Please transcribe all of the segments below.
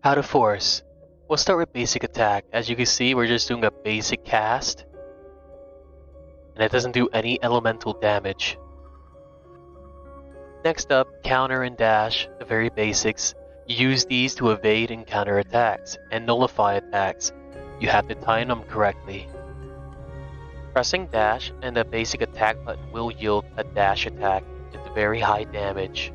How to force. We'll start with basic attack. As you can see, we're just doing a basic cast. And it doesn't do any elemental damage. Next up, counter and dash, the very basics. You use these to evade and counter attacks, and nullify attacks. You have to time them correctly. Pressing dash and the basic attack button will yield a dash attack with very high damage.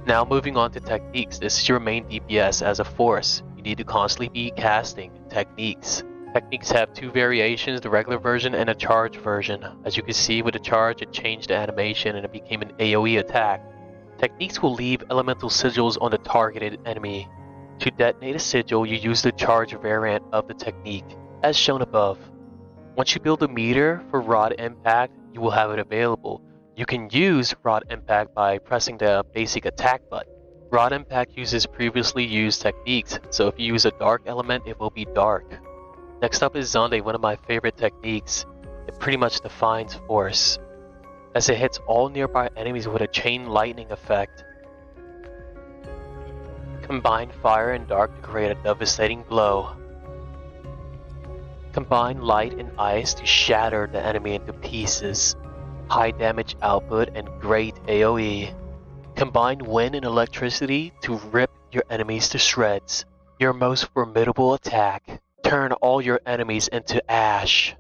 Now moving on to techniques, this is your main DPS as a force. You need to constantly be casting techniques. Techniques have two variations, the regular version and a charge version. As you can see with the charge, it changed the animation and it became an AoE attack. Techniques will leave elemental sigils on the targeted enemy. To detonate a sigil, you use the charge variant of the technique, as shown above. Once you build a meter for rod impact, you will have it available. You can use rod impact by pressing the basic attack button. Rod impact uses previously used techniques, so if you use a dark element, it will be dark. Next up is Zonde, one of my favorite techniques. It pretty much defines force, as it hits all nearby enemies with a chain lightning effect. Combine fire and dark to create a devastating blow. Combine light and ice to shatter the enemy into pieces. High damage output and great AoE. Combine wind and electricity to rip your enemies to shreds. Your most formidable attack. Turn all your enemies into ash.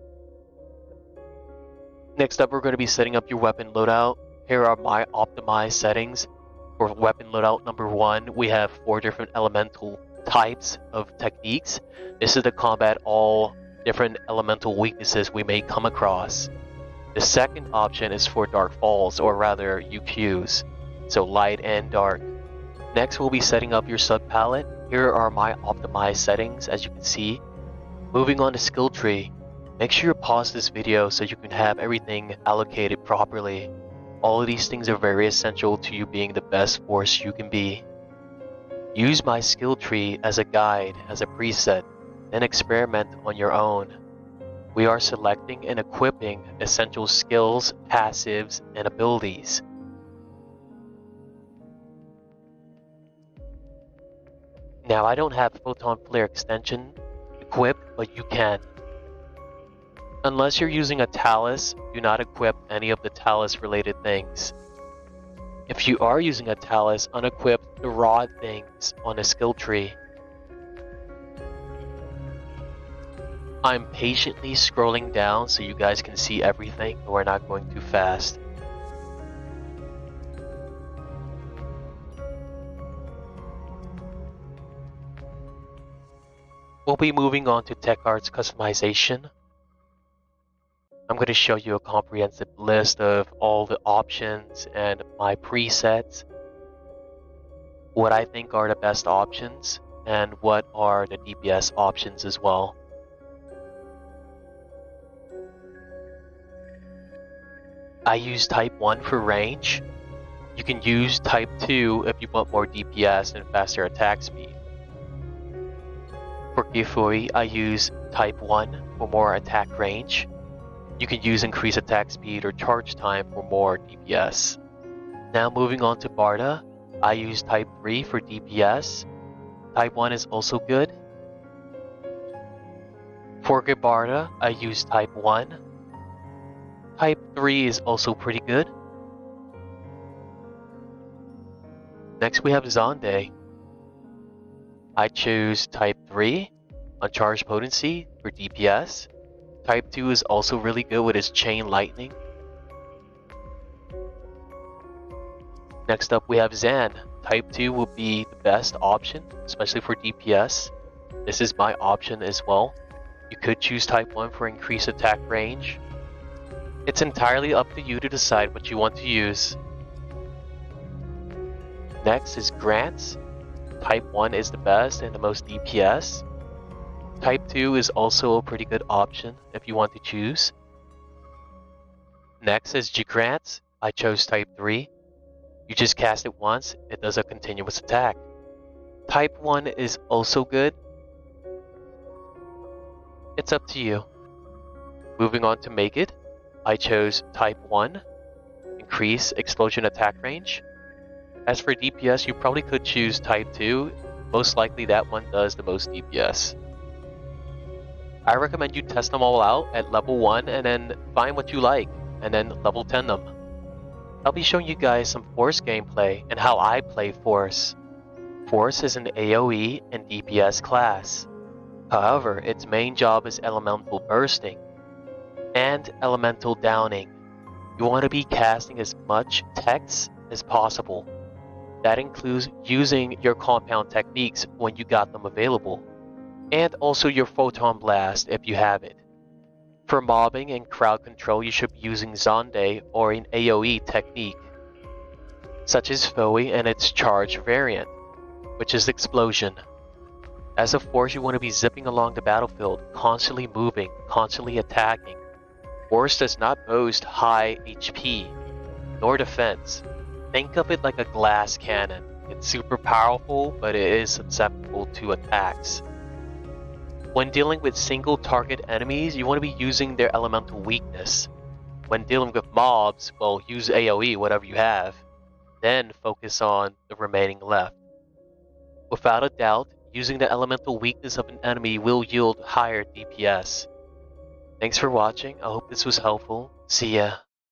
Next up, we're going to be setting up your weapon loadout. Here are my optimized settings. For weapon loadout number 1, we have 4 different elemental types of techniques. This is to combat all different elemental weaknesses we may come across. The second option is for dark falls, or rather UQs, so light and dark. Next, we'll be setting up your sub palette. Here are my optimized settings, as you can see. Moving on to skill tree, make sure you pause this video so you can have everything allocated properly. All of these things are very essential to you being the best force you can be. Use my skill tree as a guide, as a preset, then experiment on your own. We are selecting and equipping essential skills, passives, and abilities. Now, I don't have Photon Flare extension equipped, but you can. Unless you're using a Talus, do not equip any of the Talus related things. If you are using a Talus, unequip the rod things on the skill tree. I'm patiently scrolling down so you guys can see everything, but we're not going too fast. We'll be moving on to Techarts customization. I'm going to show you a comprehensive list of all the options and my presets, what I think are the best options, and what are the DPS options as well. I use type 1 for range. You can use type 2 if you want more DPS and faster attack speed. For Gifui, I use type 1 for more attack range. You can use increased attack speed or charge time for more DPS. Now moving on to Barda, I use type 3 for DPS. Type 1 is also good. For Barda, I use type 1. Type 3 is also pretty good. Next we have Zonde. I choose type 3 on charge potency for DPS. Type 2 is also really good with its chain lightning. Next up we have Zan. Type 2 will be the best option, especially for DPS. This is my option as well. You could choose type 1 for increased attack range. It's entirely up to you to decide what you want to use. Next is Grants. Type 1 is the best and the most DPS. Type 2 is also a pretty good option if you want to choose. Next is Grants. I chose type 3. You just cast it once, it does a continuous attack. Type 1 is also good. It's up to you. Moving on to Make It. I chose type 1, increase explosion attack range. As for DPS, you probably could choose type 2 most likely that one does the most DPS. I recommend you test them all out at level 1 and then find what you like, and then level 10 them. I'll be showing you guys some Force gameplay and how I play Force. Force is an AoE and DPS class. However, its main job is elemental bursting and elemental downing. You want to be casting as much techs as possible. That includes using your compound techniques when you got them available, and also your Photon Blast if you have it. For mobbing and crowd control, you should be using Zonde or an AoE technique, such as Foe and its charge variant, which is Explosion. As a Force, you want to be zipping along the battlefield, constantly moving, constantly attacking. Force does not boast high HP, nor defense. Think of it like a glass cannon. It's super powerful, but it is susceptible to attacks. When dealing with single target enemies, you want to be using their elemental weakness. When dealing with mobs, well, use AoE, whatever you have. Then focus on the remaining left. Without a doubt, using the elemental weakness of an enemy will yield higher DPS. Thanks for watching. I hope this was helpful. See ya.